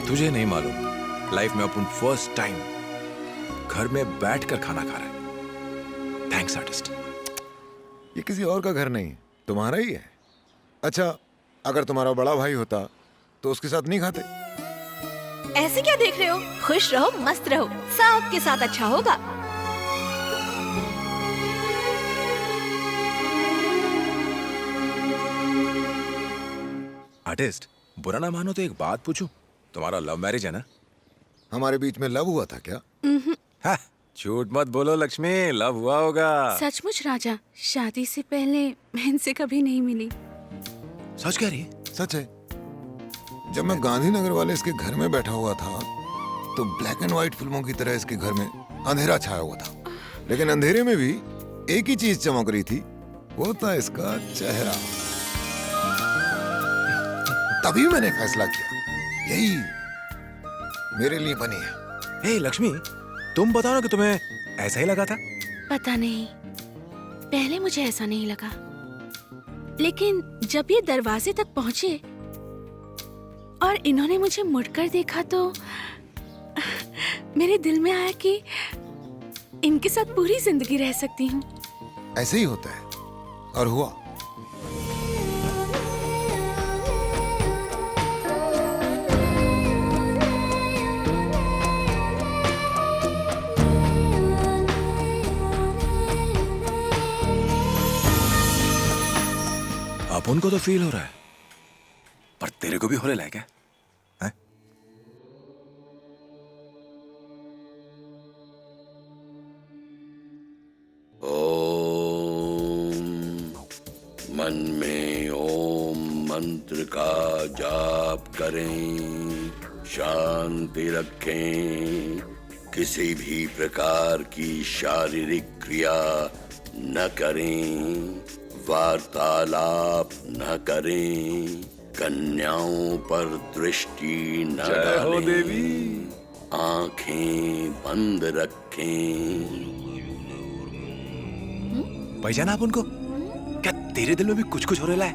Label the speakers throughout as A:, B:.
A: तुझे नहीं मालूम, लाइफ में अपन फर्स्ट टाइम घर में बैठकर खाना खा रहे हैं। Thanks artist.
B: ये किसी और का घर नहीं, तुम्हारा ही है। अच्छा, अगर तुम्हारा बड़ा भाई होता तो उसके साथ नहीं खाते?
C: ऐसे क्या देख रहे हो? खुश रहो, मस्त रहो, सबके साथ अच्छा होगा।
A: आर्टिस्ट, बुरा ना मानो तो एक बात पूछूं, तुम्हारा लव मैरिज है ना?
B: हमारे बीच में लव हुआ था क्या?
A: हाँ, झूठ मत बोलो लक्ष्मी, लव हुआ होगा।
D: सचमुच राजा, शादी से पहले मैं इनसे कभी नहीं मिली।
A: सच कह रही है?
B: सच है। जब मैं गांधीनगर वाले इसके घर में बैठा हुआ था तो ब्लैक एंड व्हाइट फिल्मों की तरह इसके घर में अंधेरा छाया हुआ था, लेकिन अंधेरे में भी एक ही चीज चमक रही थी, वो था इसका चेहरा। तभी मैंने फैसला किया, यही मेरे लिए बनी है।
A: हे लक्ष्मी, तुम बताओ ना कि तुम्हें ऐसा ही लगा था?
D: पता नहीं, पहले मुझे ऐसा नहीं लगा, लेकिन जब ये दरवाजे तक पहुंचे और इन्होंने मुझे मुड़कर देखा तो मेरे दिल में आया कि इनके साथ पूरी जिंदगी रह सकती हूँ।
B: ऐसे ही होता है, और हुआ।
A: अपन को तो फील हो रहा है, पर तेरे को भी हो रहा है क्या? हैं?
E: ओम। मन में ओम मंत्र का जाप करें, शांति रखें, किसी भी प्रकार की शारीरिक क्रिया न करें, वार्तालाप न करें, कन्याओं पर दृष्टि न डालें,
A: देवी।
E: आंखें बंद रखें।
A: पहचाना आप उनको? क्या तेरे दिल में भी कुछ कुछ हो रहा है?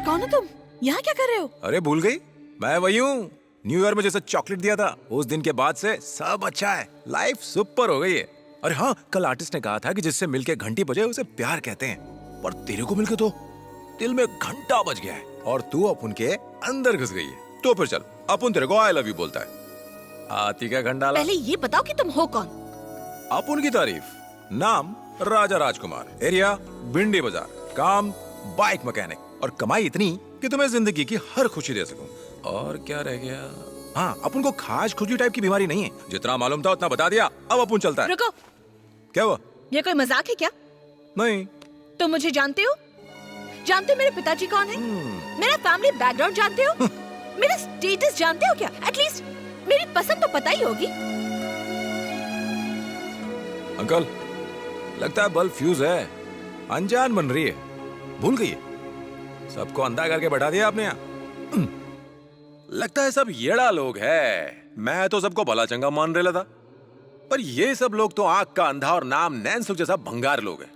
C: कौन हो तुम? यहाँ क्या कर रहे हो?
A: अरे भूल गई, मैं वही हूँ, न्यू ईयर में जैसे चॉकलेट दिया था, उस दिन के बाद से सब अच्छा है, लाइफ सुपर हो गई है। अरे हाँ, कल आर्टिस्ट ने कहा था कि जिससे मिलके घंटी बजे उसे प्यार कहते हैं, पर तेरे को मिलके तो दिल में घंटा बज गया है और तू अपन के अंदर घुस गई है। तो फिर चल, अपन तेरे को आई लव यू बोलता है। हाथी का घंटाला।
C: पहले ये बताओ कि तुम हो कौन?
A: अपन की तारीफ, नाम राजा राजकुमार, एरिया भिंडी बाजार, काम बाइक मैकेनिक, और कमाई इतनी कि तुम्हें जिंदगी की हर खुशी दे सकूं। और क्या रह गया? हाँ, अपन को खाज खुजली टाइप की बीमारी नहीं है, जितना मालूम था उतना बता दिया, अब अपन चलता है।
C: रुको,
A: क्या हुआ?
C: ये कोई मजाक है क्या?
A: नहीं।
C: तुम मुझे जानते हो? जानते हो मेरे पिताजी कौन है? मेरा फैमिली बैकग्राउंड जानते हो? मेरा स्टेटस जानते हो क्या? एटलीस्ट मेरी पसंद तो पता ही होगी।
A: अंकल, लगता है बल्ब फ्यूज है, अनजान बन रही है, भूल गई है। सबको अंधा करके बैठा दिया आपने यहाँ। लगता है सब येड़ा लोग है। मैं तो सबको भला चंगा मान रहा था, पर ये सब लोग तो आंख का अंधा और नाम नैन्स लोग जैसा भंगार लोग हैं।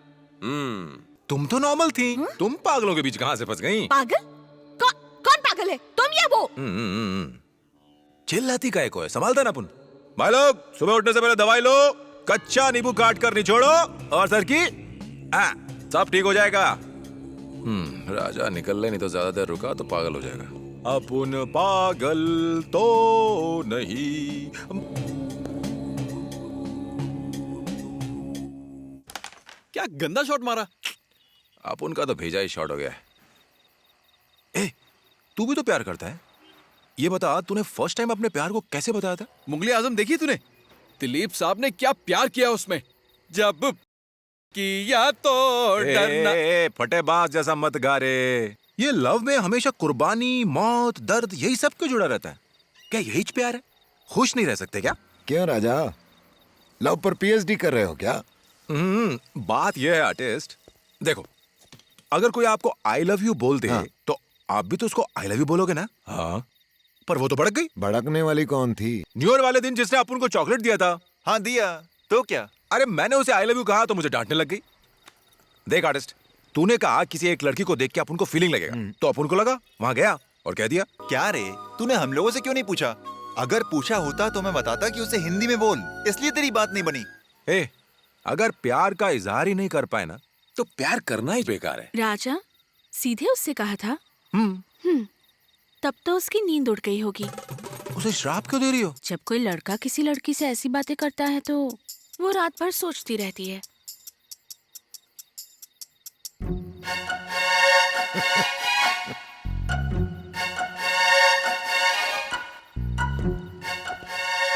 A: तुम तो नॉर्मल थी, तुम पागलों के बीच कहां से फंस गई?
C: पागल? कौन पागल है? तुम या वो?
A: चिल्लाती काहे को है? संभालता ना अपन। भाई लोग, सुबह उठने से पहले दवाई लो, कच्चा नींबू काट कर निचोड़ो, और सर की सब ठीक हो जाएगा। राजा निकल ले, नहीं तो ज्यादा देर रुका तो पागल हो जाएगा। अपन पागल तो नहीं।
F: क्या गंदा शॉट मारा।
A: अपन का तो भेजा ही शॉट हो गया है। ए, तू भी तो प्यार करता है, ये बता तूने फर्स्ट टाइम अपने प्यार को कैसे बताया था?
F: मुगले आजम देखी तूने? दिलीप साहब ने क्या प्यार किया उसमें। जब किया तो डरना।
A: फटे बाज जैसा मत गा रे। ये लव में हमेशा कुर्बानी, मौत, दर्द, यही सब क्यों जुड़ा रहता है? क्या यही प्यार है? खुश नहीं रह सकते क्या?
B: क्यों राजा, लव पर पीएचडी कर रहे हो क्या?
A: बात यह है आर्टिस्ट, देखो, अगर कोई आपको आई लव यू बोल दे,
B: हाँ।
A: तो आप भी तो उसको आई लव यू बोलोगे ना? हाँ, पर वो तो भड़क गई।
B: भड़कने वाली कौन थी?
A: न्यू ईयर वाले दिन जिसने अपन को चॉकलेट दिया था।
F: हाँ दिया, तो क्या?
A: अरे मैंने उसे आई लव यू कहा तो मुझे डांटने लग गई। देख आर्टिस्ट, तूने कहा किसी एक लड़की को देख के अपन को फीलिंग लगेगा, तो अपन को लगा, वहां गया, और कह दिया।
G: क्या रे, तूने हम लोगों से क्यों नहीं पूछा? अगर पूछा होता तो मैं बताता कि उसे हिंदी में बोल, इसलिए तेरी बात नहीं बनी।
A: ए, अगर प्यार का इजहार ही नहीं कर पाए ना तो प्यार करना ही बेकार है।
D: राजा सीधे उससे कहा था। तब तो उसकी नींद उड़ गई होगी।
A: उसे श्राप क्यों दे रही हो?
D: जब कोई लड़का किसी लड़की से ऐसी बातें करता है तो वो रात भर सोचती रहती है।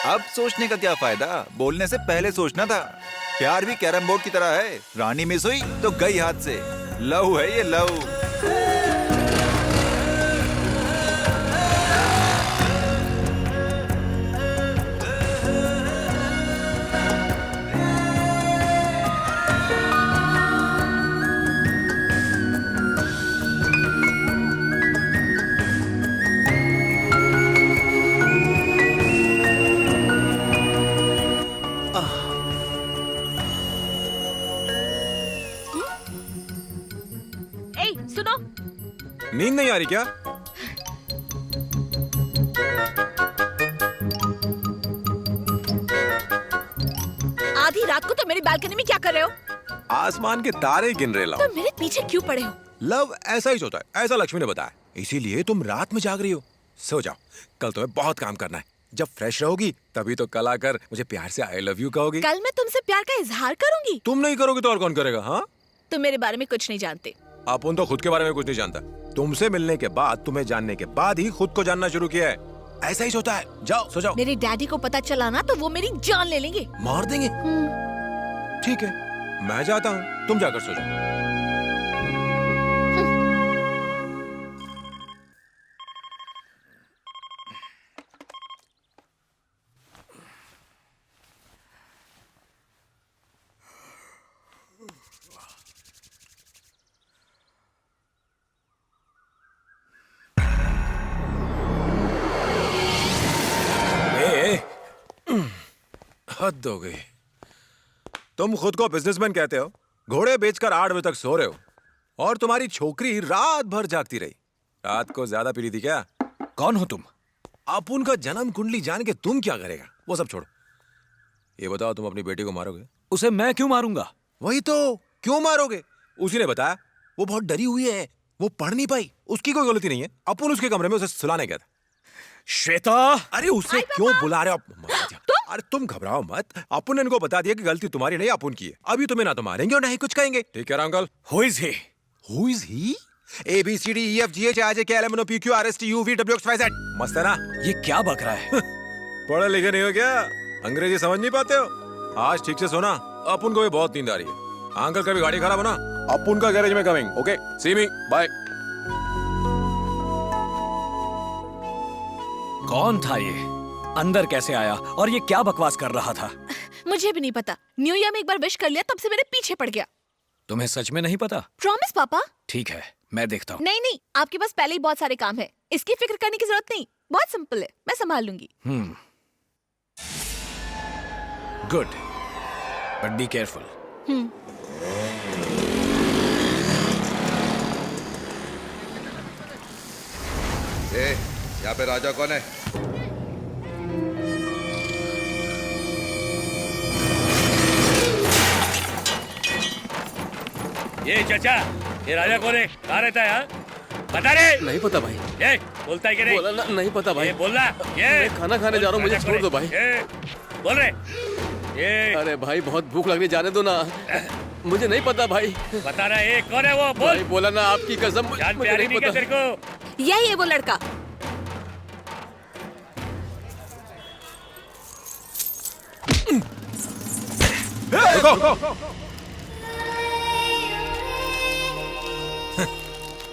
G: अब सोचने का क्या फायदा, बोलने से पहले सोचना था। प्यार भी कैरम बोर्ड की तरह है, रानी मिस हुई तो गई हाथ से। लव है ये, लव।
C: ए, सुनो।
A: नींद नहीं आ रही क्या?
C: आधी रात को तो मेरी बालकनी में क्या कर रहे हो?
A: आसमान के तारे गिन रहे लाओ।
C: तो मेरे पीछे क्यों पड़े हो?
A: लव ऐसा ही होता है, ऐसा लक्ष्मी ने बताया। इसीलिए तुम रात में जाग रही हो। सो जाओ, कल तुम्हें बहुत काम करना है। जब फ्रेश रहोगी तभी तो कल आकर मुझे प्यार से आई लव यू कहोगी।
C: कल मैं तुमसे प्यार का इजहार करूंगी।
A: तुम नहीं करोगे तो और कौन करेगा? हाँ,
C: तुम मेरे बारे में कुछ नहीं जानते।
A: अपन तो खुद के बारे में कुछ नहीं जानता। तुमसे मिलने के बाद, तुम्हें जानने के बाद ही खुद को जानना शुरू किया है। ऐसा ही होता है। जाओ, सो जाओ।
C: मेरे डैडी को पता चला ना तो वो मेरी जान ले लेंगे।
A: मार देंगे? ठीक है, मैं जाता हूँ, तुम जाकर सो जाओ। हद हो गई। तुम खुद को बिजनेसमैन कहते हो, घोड़े बेचकर 8 बजे तक सो रहे हो, और तुम्हारी छोकरी रात भर जागती रही। रात को ज्यादा पी ली थी क्या? कौन हो तुम? अपुन का जन्म कुंडली जान के तुम क्या करेगा? वो सब छोड़ो, ये बताओ, तुम अपनी बेटी को मारोगे?
H: उसे मैं क्यों मारूंगा?
A: वही तो, क्यों मारोगे? उसी ने बताया, वो बहुत डरी हुई है, वो पढ़ नहीं पाई। उसकी कोई गलती नहीं है। अपुन उसके कमरे में उसे सुलाने गया था।
H: श्वेता,
A: अरे उसे क्यों बुला रहे हो? अरे तुम घबराओ मत, अपुन ने इनको बता दिया कि गलती तुम्हारी नहीं, अपुन की है। अभी तुम्हें ना तो मारेंगे और ना ही कुछ कहेंगे। ठीक है uncle?
H: Who is he?
A: Who is he? A B C D E F G H I J K L M N O P Q R S T U V W X Y Z। मस्त है ना?
H: ये क्या बक रहा है?
A: पढ़े लिखे नहीं हो क्या? अंग्रेजी समझ नहीं पाते हो? आज ठीक से सोना, अपुन को भी बहुत नींद आ रही है। अंकल कभी गाड़ी खराब हो ना, अपुन का गैरेज में कमिंग। ओके, सी मी, बाय।
H: कौन था ये? अंदर कैसे आया और ये क्या बकवास कर रहा था?
C: मुझे भी नहीं पता। न्यू ईयर में एक बार विश कर लिया, तब से मेरे पीछे पड़ गया।
H: तुम्हें सच में नहीं पता?
C: प्रॉमिस पापा।
H: ठीक है, मैं देखता हूँ।
C: नहीं नहीं, आपके पास पहले ही बहुत सारे काम है, इसकी फिक्र करने की जरूरत नहीं। बहुत सिंपल है, मैं संभाल लूंगी।
H: Good, but be careful.
I: यहाँ पे राजा कौन है?
J: ये चाचा, ये राजा कौन है? कहाँ रहता है? हाँ? बता रे।
K: नहीं पता भाई।
J: ये बोलता है कि नहीं?
K: बोला ना, नहीं पता भाई।
J: ये बोलना। ये
K: मैं खाना खाने जा रहा हूँ, मुझे छोड़ दो भाई।
J: ये बोल रहे। ये
K: अरे भाई बहुत भूख लगने, जाने दो ना। मुझे नहीं पता भाई।
J: बता रहा है, कौन है वो? बोल।
K: भाई बोला ना, आपकी कसम
J: जान
K: मुझे
J: प्यारी
K: नहीं
J: नहीं क्या
K: पता।
J: तेरे को?
C: यही है वो लड़का।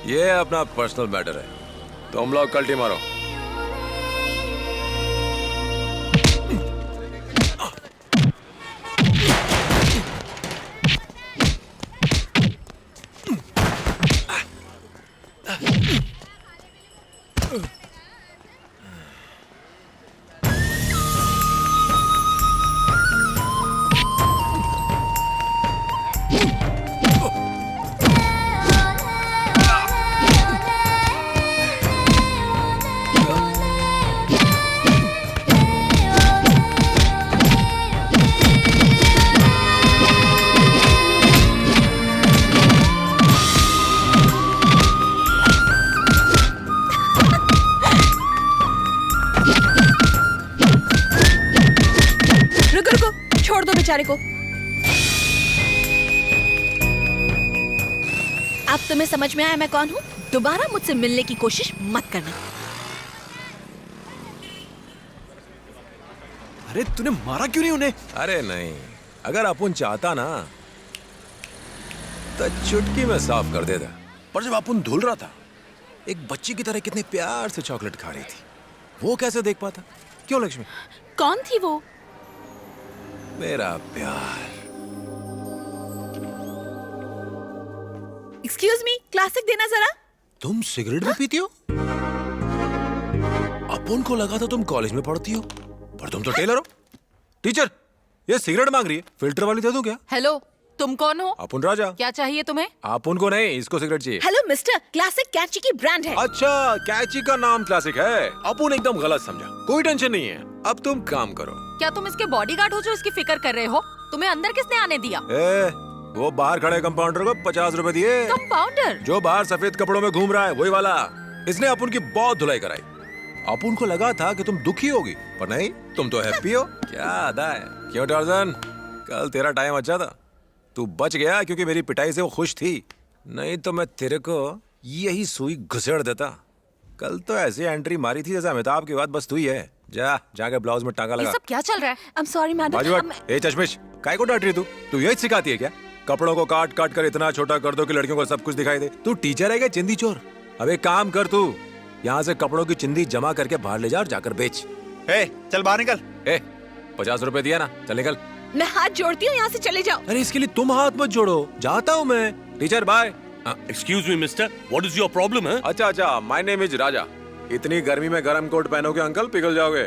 A: ये अपना पर्सनल मैटर है, तुम लोग कल्टी मारो।
C: बेचारे को। अब तुम्हें समझ में आया मैं कौन हूँ? दोबारा मुझसे मिलने की कोशिश मत करना।
F: अरे तूने मारा क्यों नहीं उन्हें?
A: अरे नहीं, अगर अपुन चाहता ना तो चुटकी में साफ कर देता। पर जब अपुन धुल रहा था, एक बच्ची की तरह कितने प्यार से चॉकलेट खा रही थी, वो कैसे देख पाता? क्यों लक्ष्मी?
D: कौन थी वो?
A: मेरा प्यार।
C: एक्सक्यूज मी, क्लासिक देना जरा।
A: तुम सिगरेट भी पीती हो? अपुन को लगा था तुम कॉलेज में पढ़ती हो, पर तुम तो टेलर हो। टीचर, ये सिगरेट मांग रही है, फिल्टर वाली दे दूं क्या?
I: हेलो, तुम कौन हो?
A: अपुन राजा।
I: क्या चाहिए तुम्हें?
A: अपुन को नहीं, इसको सिगरेट चाहिए।
C: हेलो मिस्टर, क्लासिक कैची की ब्रांड है।
A: अच्छा, कैची का नाम क्लासिक है। अपुन एकदम गलत समझा, कोई टेंशन नहीं है। अब तुम काम करो।
I: क्या तुम इसके बॉडीगार्ड हो जो इसकी फिक्र कर रहे हो? तुम्हें अंदर किसने आने दिया?
A: वो बाहर खड़े कंपाउंडर को 50 रुपए दिए।
I: कंपाउंडर?
A: जो बाहर सफेद कपड़ों में घूम रहा है, वही वाला। इसने अपुन की बहुत धुलाई कराई। अपुन को लगा था कि तुम दुखी होगी, पर नहीं, तुम तो हैप्पी हो। क्या अदा है। क्यों टार्जन, कल तेरा टाइम अच्छा था, तू बच गया क्योंकि मेरी पिटाई से वो खुश थी। नहीं तो मैं तेरे को यही सुई घुसेड़ देता। कल तो ऐसी एंट्री मारी थी जैसे अमिताभ की बात बस तू ही है। जा, जाके ब्लाउज में टांगा
I: ये
A: लगा।
I: सब क्या चल रहा है?
C: I'm sorry madam.
A: बाजू हट। ए चश्मिश, काय को डांट रही तू यही सिखाती है क्या? कपड़ों को काट काट कर इतना छोटा कर दो कि लड़कियों को सब कुछ दिखाई दे। तू टीचर है क्या चिंदी चोर? अब एक काम कर, तू यहाँ से कपड़ों की चिंदी जमा करके बाहर ले जा और जाकर बेच।
G: चल बाहर निकल।
A: 50 रुपए दिया ना, चल निकल।
C: मैं हाथ जोड़ती हूँ, यहाँ से चले जाओ।
A: अरे इसके लिए तुम हाथ मत जोड़ो, जाता हूँ मैं। Teacher bye.
J: Excuse me mister, what is your problem है?
A: अच्छा, माय नेम इज राजा। इतनी गर्मी में गर्म कोट पहनोगे अंकल, पिघल जाओगे।